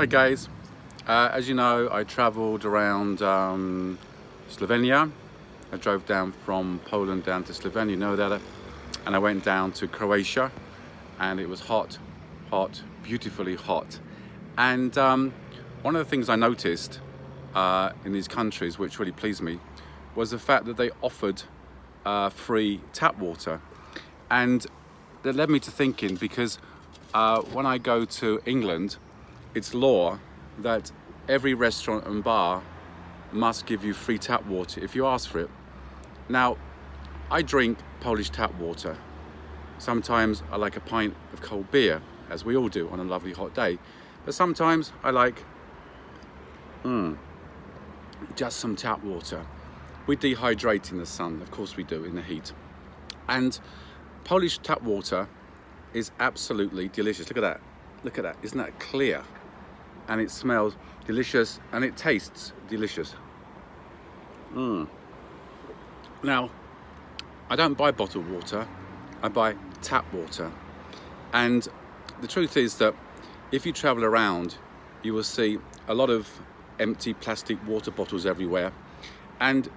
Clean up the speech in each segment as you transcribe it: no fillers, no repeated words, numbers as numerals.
Hi guys, as you know, I travelled around Slovenia. I drove down from Poland down to Slovenia, you know that, and I went down to Croatia, and it was hot, beautifully hot. And one of the things I noticed in these countries, which really pleased me, was the fact that they offered free tap water, and that led me to thinking, because when I go to England, it's law that every restaurant and bar must give you free tap water if you ask for it. Now, I drink Polish tap water. Sometimes I like a pint of cold beer, as we all do on a lovely hot day. But sometimes I like just some tap water. We dehydrate in the sun, of course we do, in the heat. And Polish tap water is absolutely delicious. Look at that, isn't that clear? And it smells delicious and it tastes delicious. Now, I don't buy bottled water, I buy tap water. And the truth is that if you travel around, you will see a lot of empty plastic water bottles everywhere. And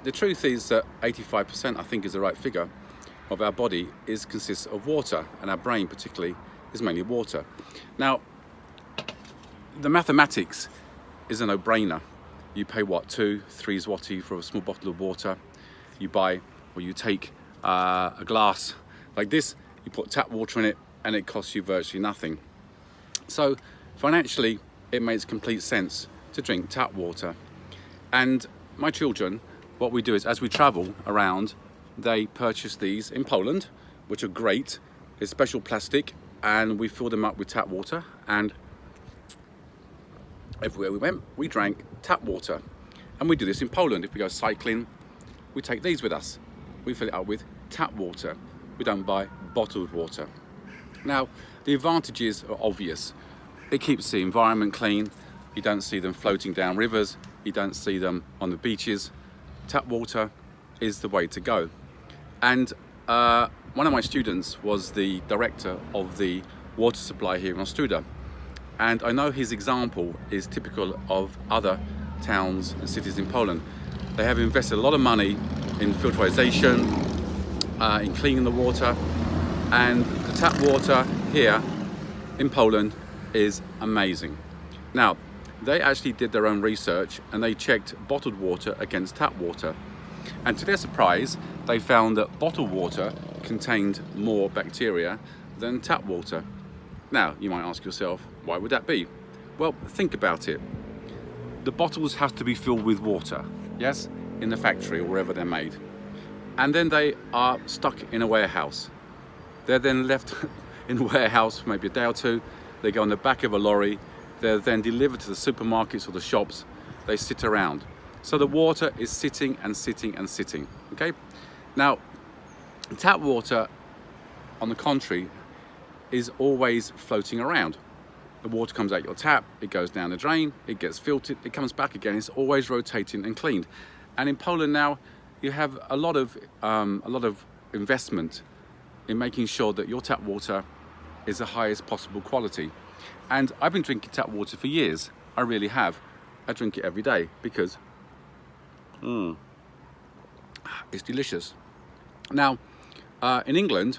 the truth is that 85%, I think is the right figure, of our body consists of water, and our brain particularly is mainly water. Now, the mathematics is a no-brainer. You pay what, 2-3 zloty for a small bottle of water. You buy, or you take a glass like this, you put tap water in it, and it costs you virtually nothing. So financially, it makes complete sense to drink tap water. And my children, what we do is, as we travel around, they purchase these in Poland, which are great. It's special plastic, and we fill them up with tap water, and everywhere we went, we drank tap water. And we do this in Poland. If we go cycling, we take these with us. We fill it up with tap water. We don't buy bottled water. Now, the advantages are obvious. It keeps the environment clean. You don't see them floating down rivers. You don't see them on the beaches. Tap water is the way to go. And one of my students was the director of the water supply here in Ostróda. And I know his example is typical of other towns and cities in Poland. They have invested a lot of money in filtration, in cleaning the water, and the tap water here in Poland is amazing. Now, they actually did their own research and they checked bottled water against tap water. And to their surprise, they found that bottled water contained more bacteria than tap water. Now, you might ask yourself, why would that be? Well, think about it. The bottles have to be filled with water, yes, in the factory or wherever they're made. And then they are stuck in a warehouse. They're then left in a warehouse for maybe a day or two. They go on the back of a lorry. They're then delivered to the supermarkets or the shops. They sit around. So the water is sitting and sitting and sitting, okay? Now, tap water, on the contrary, is always floating around. The water comes out your tap, it goes down the drain, it gets filtered, it comes back again. It's always rotating and cleaned. And in Poland now, you have a lot of investment in making sure that your tap water is the highest possible quality. And I've been drinking tap water for years. I really have. I drink it every day because it's delicious. Now, in England,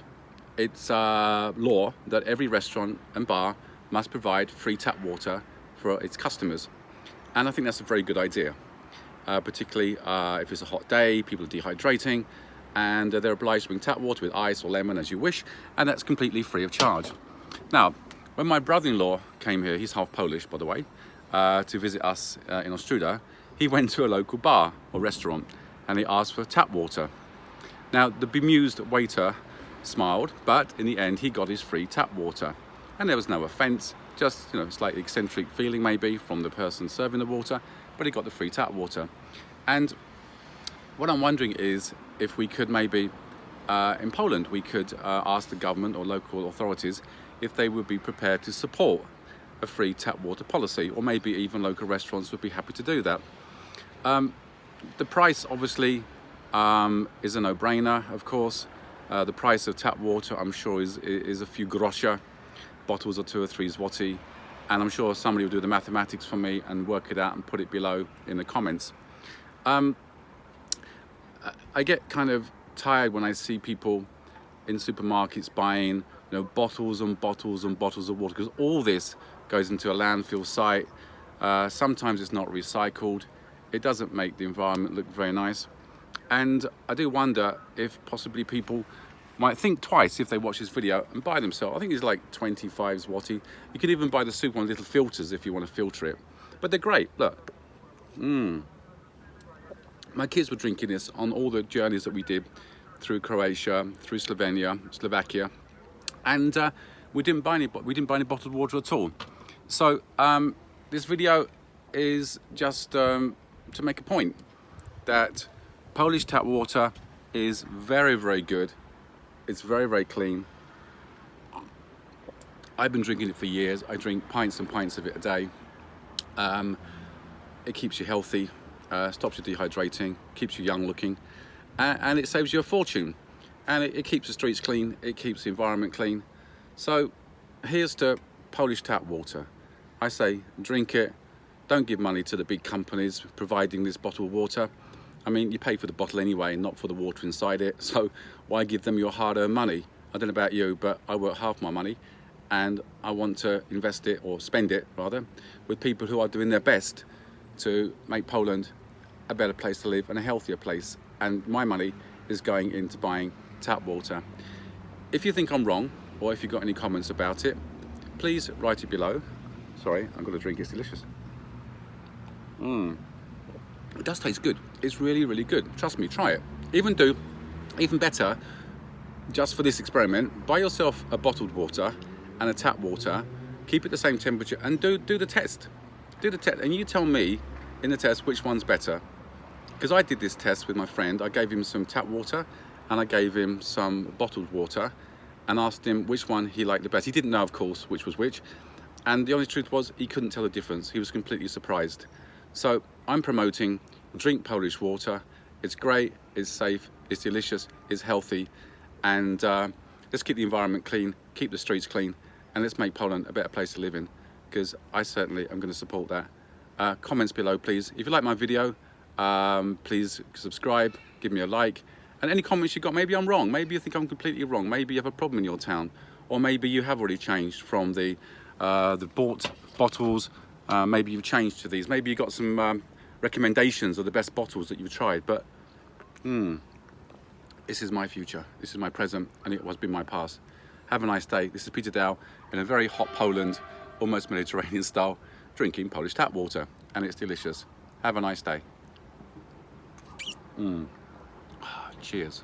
it's law that every restaurant and bar must provide free tap water for its customers. And I think that's a very good idea, particularly if it's a hot day, people are dehydrating, and they're obliged to bring tap water with ice or lemon as you wish, and that's completely free of charge. Now, when my brother-in-law came here, he's half Polish, by the way, to visit us in Ostróda, he went to a local bar or restaurant and he asked for tap water. Now, the bemused waiter smiled, but in the end, he got his free tap water. And there was no offence, just, slightly eccentric feeling maybe from the person serving the water, but he got the free tap water. And what I'm wondering is if we could maybe, in Poland, we could ask the government or local authorities if they would be prepared to support a free tap water policy, or maybe even local restaurants would be happy to do that. The price obviously is a no-brainer, of course. The price of tap water, I'm sure, is a few grosze. Bottles are 2 or 3 zloty, and I'm sure somebody will do the mathematics for me and work it out and put it below in the comments. I get kind of tired when I see people in supermarkets buying, bottles and bottles and bottles of water, because all this goes into a landfill site. Sometimes it's not recycled. It doesn't make the environment look very nice. And I do wonder if possibly people might think twice if they watch this video and buy themselves. I think it's like 25 zloty. You can even buy the super one little filters if you want to filter it. But they're great, look. My kids were drinking this on all the journeys that we did through Croatia, through Slovakia, and we didn't buy any bottled water at all. So this video is just to make a point that Polish tap water is very, very good. It's very, very clean. I've been drinking it for years. I drink pints and pints of it a day. It keeps you healthy, stops you dehydrating, keeps you young looking, and it saves you a fortune. And it keeps the streets clean, it keeps the environment clean. So here's to Polish tap water. I say drink it, don't give money to the big companies providing this bottled water. I mean, you pay for the bottle anyway, not for the water inside it, so why give them your hard-earned money? I don't know about you, but I work half my money and I want to invest it, or spend it rather, with people who are doing their best to make Poland a better place to live and a healthier place. And my money is going into buying tap water. If you think I'm wrong, or if you've got any comments about it, please write it below. Sorry, I'm going to drink, it's delicious. It does taste good. It's really, really good. Trust me, try it. Even better, just for this experiment, buy yourself a bottled water and a tap water, keep it the same temperature, and do the test. Do the test, and you tell me in the test which one's better. Because I did this test with my friend. I gave him some tap water and I gave him some bottled water and asked him which one he liked the best. He didn't know, of course, which was which. And the honest truth was, he couldn't tell the difference. He was completely surprised. So I'm promoting drink Polish water. It's great, it's safe, it's delicious, it's healthy. And let's keep the environment clean, keep the streets clean, and let's make Poland a better place to live in, because I certainly am going to support that. Comments below, please. If you like my video, please subscribe, give me a like. And any comments you got, maybe I'm wrong, maybe you think I'm completely wrong, maybe you have a problem in your town, or maybe you have already changed from the bought bottles, maybe you've changed to these, maybe you got some recommendations of the best bottles that you've tried. But this is my future, this is my present, and it has been my past. Have a nice day. This is Peter Dow in a very hot Poland, almost Mediterranean style, drinking Polish tap water, and it's delicious. Have a nice day. Cheers.